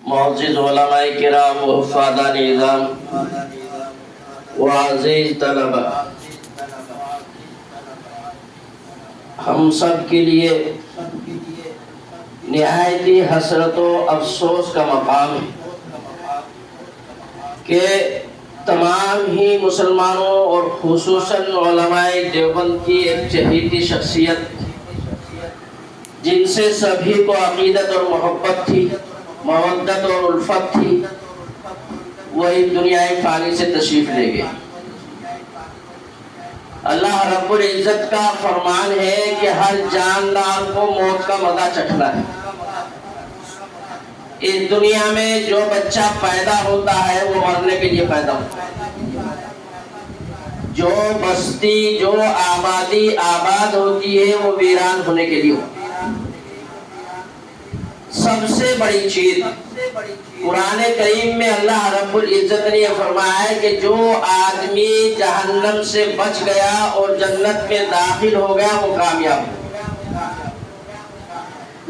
معزز علماء کرام و حفاظان اعظام و عزیز طلبہ، ہم سب کے لیے نہایت ہی حسرت و افسوس کا مقام ہے کہ تمام ہی مسلمانوں اور خصوصاً علماء دیوبند کی ایک چہیتی شخصیت جن سے سبھی کو عقیدت اور محبت تھی، مودت اور الفت تھی، وہی دنیا فانی سے تشریف لے گئے۔ اللہ رب العزت کا فرمان ہے کہ ہر جاندار کو موت کا مزہ چکھنا ہے۔ اس دنیا میں جو بچہ پیدا ہوتا ہے وہ مرنے کے لیے پیدا ہوتا ہے۔ جو بستی، جو آبادی آباد ہوتی ہے وہ ویران ہونے کے لیے ہوتی ہے۔ سب سے بڑی چیز قرآن کریم میں اللہ رب العزت نے یہ فرمایا ہے کہ جو آدمی جہنم سے بچ گیا اور جنت میں داخل ہو گیا وہ کامیاب ہو۔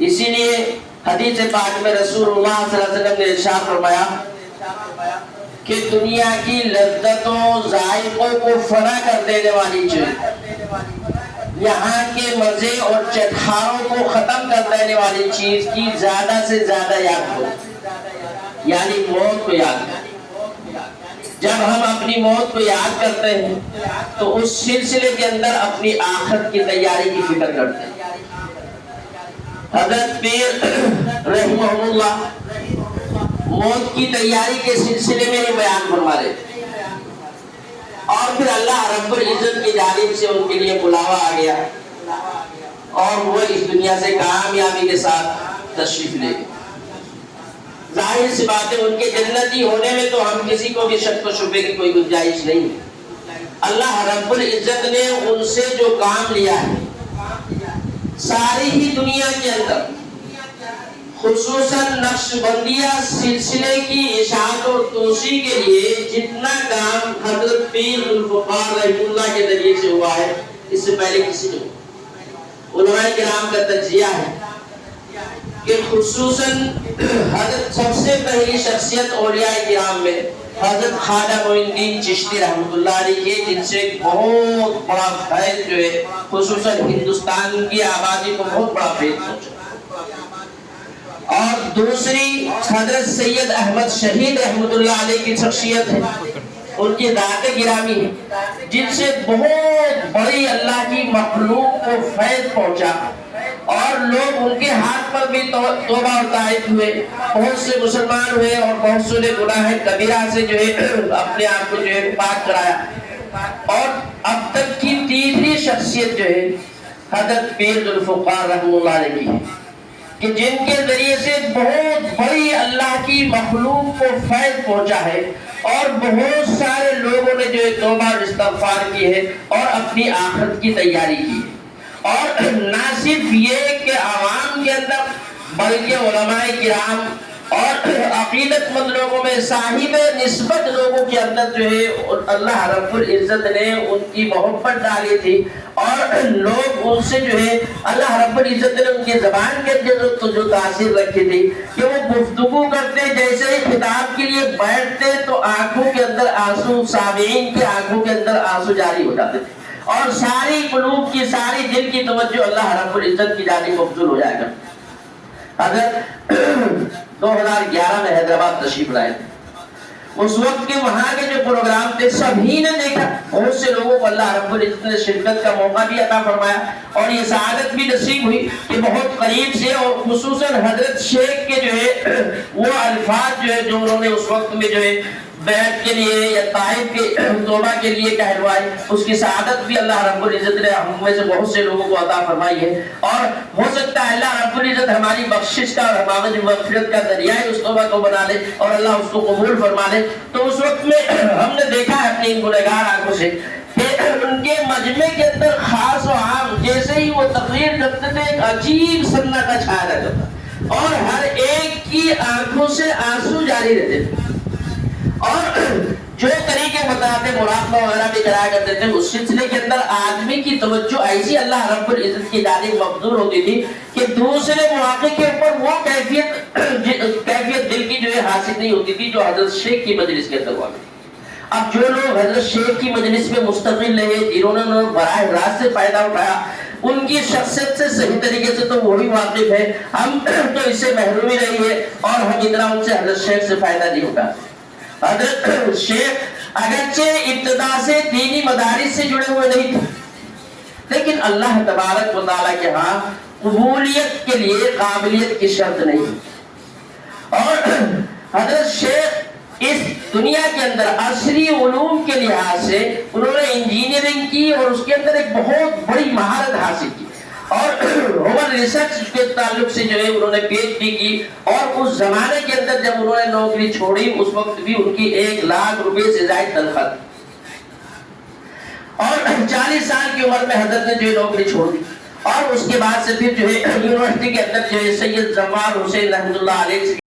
اسی لیے حدیث پاک میں رسول اللہ صلی اللہ علیہ وسلم نے ارشاد فرمایا کہ دنیا کی لذتوں ذائقوں کو فنا کر دینے والی چیز، یہاں کے مزے اور چکھاؤں کو ختم کر دینے والی چیز کی زیادہ سے زیادہ یاد کرو، یعنی موت کو یاد کرو۔ جب ہم اپنی موت کو یاد کرتے ہیں تو اس سلسلے کے اندر اپنی آخرت کی تیاری کی فکر کرتے ہیں۔ حضرت پیر رحمہ اللہ موت کی تیاری کے سلسلے میں ہی بیان فرما رہے تھے، اور پھر اللہ رب العزت کی جانب سے ان کے لیے بلاوا آ گیا اور وہ اس دنیا سے کامیابی کے ساتھ تشریف لے گئے۔ ظاہر سی بات ہے ان کے جنتی ہونے میں تو ہم کسی کو بھی شک و شبے کی کوئی گنجائش نہیں ہے۔ اللہ رب العزت نے ان سے جو کام لیا ہے ساری ہی دنیا کے اندر، خصوصاً نقش بندیہ سلسلے کی اشاعت اور توسیع کے لیے جتنا کام حضرت پیر ذوالفقار رحمہ اللہ کے ذریعے سے ہوا ہے اس سے پہلے کسی نے ہوا۔ علماء کرام کا تجزیہ ہے کہ خصوصاً حضرت سب سے پہلی شخصیت اولیاء کرام میں حضرت خواجہ معین الدین چشتی رحمۃ اللہ علیہ کے، جن سے بہت بڑا فیض جو ہے خصوصاً ہندوستان کی آبادی کو بہت بڑا فیض پہنچا۔ اور دوسری حضرت سید احمد شہید رحمۃ اللہ علیہ کی شخصیت ہے، ان کی ذات گرامی ہے، جن سے بہت بڑی اللہ کی مخلوق کو فیض پہنچا اور لوگ ان کے ہاتھ پر بھی توبہ اور تائب ہوئے، بہت سے مسلمان ہوئے اور بہت سے نے گناہ کبیرہ سے جو ہے اپنے آپ کو جو ہے پاک کرایا۔ اور اب تک کی تیسری شخصیت جو ہے حضرت پیر ذوالفقار رحمہ اللہ علیہ کی ہے کہ جن کے ذریعے سے بہت بڑی اللہ کی مخلوق کو فیض پہنچا ہے اور بہت سارے لوگوں نے جو ہے توبہ اور استغفار کی ہے اور اپنی آخرت کی تیاری کی ہے۔ اور نہ صرف یہ کہ عوام کے اندر بلکہ علماء کرام اور عقیدت مند لوگوں میں صاحب نسبت لوگوں کے اندر جو ہے اللہ رب العزت نے ان کی محبت ڈالی تھی اور لوگ ان سے جو ہے اللہ رب العزت نے ان کی زبان کے اندر جو تاثیر رکھی تھی کہ وہ گفتگو کرتے، جیسے ہی خطاب کے لیے بیٹھتے تو آنکھوں کے اندر آنسو، سامعین کی آنکھوں کے اندر آنسو جاری ہو جاتے تھے اور ساری قلوب کی، ساری دل کی توجہ اللہ رب العزت کی جانب مبذول ہو جائے گا۔ حضرت 2011 میں حیدرآباد تشریف لائے تھے۔ اس وقت کے وہاں کے جو پروگرام تھے سبھی نے دیکھا، بہت سے لوگوں کو اللہ رب العزت نے شرکت کا موقع بھی عطا فرمایا اور یہ سعادت بھی نصیب ہوئی کہ بہت قریب سے اور خصوصاً حضرت شیخ کے جو ہے وہ الفاظ جو ہے جو انہوں نے اس وقت میں جو ہے بیعت کے لیے یا طائف کے توبہ کے لیے کہلوائی، اس کی سعادت بھی اللہ رب العزت نے ہم میں سے بہت سے لوگوں کو عطا فرمائی ہے۔ اور ہو سکتا ہے اللہ رب العزت ہماری بخشش کا اور ہماری مغفرت کا ذریعہ اس توبہ کو بنا لے اور اللہ اس کو قبول فرما لے۔ تو اس وقت میں ہم نے دیکھا ہے اپنی گنہگار آنکھوں سے کہ ان کے مجمع کے اندر خاص و عام جیسے ہی وہ تقریر کرتے تھے ایک عجیب سناٹا چھایا رہتا تھا اور ہر ایک کی آنکھوں سے آنسو جاری رہتے تھے اور جو طریقے بتاتے مراقبہ وغیرہ بھی کرایا کرتے تھے اس سلسلے کے اندر آدمی کی توجہ ایسی اللہ رب العزت کی جانب مبذول ہوتی تھی کہ دوسرے مواقع کے اوپر وہ کیفیت دل کی جو ہے نوکری حاصل نہیں ہوتی تھی جو حضرت شیخ کی مجلس کے اندر ہوا کرتی۔ اب جو لوگ حضرت شیخ کی مجلس میں مستقل رہے، جنہوں نے براہ راست سے فائدہ اٹھایا، ان کی شخصیت سے صحیح طریقے سے تو وہی واقف ہے، ہم تو اس سے محرومی رہی ہے اور ہم اتنا ان سے حضرت شیخ سے فائدہ نہیں اٹھا۔ حضرت شیخ اگرچہ ابتدا سے دینی مدارس سے جڑے ہوئے نہیں تھے، لیکن اللہ تبارک و تعالیٰ کے ہاں قبولیت کے لیے قابلیت کی شرط نہیں، اور حضرت شیخ اس دنیا کے اندر عصری علوم کے لحاظ سے انہوں نے انجینئرنگ کی اور اس کے اندر ایک بہت بڑی مہارت حاصل کی، اور ہیومن ریسرچ کے تعلق سے جو ہے انہوں نے پی ایچ ڈی کی، اور اس زمانے کے اندر جب انہوں نے نوکری چھوڑی اس وقت بھی ان کی 1,00,000 روپے سے زائد تنخواہ تھی، اور 40 سال کی عمر میں حضرت نے جو ہے نوکری چھوڑ دی، اور اس کے بعد سے پھر جو ہے یونیورسٹی کے اندر جو ہے سید زوار حسین رحمۃ اللہ علیہ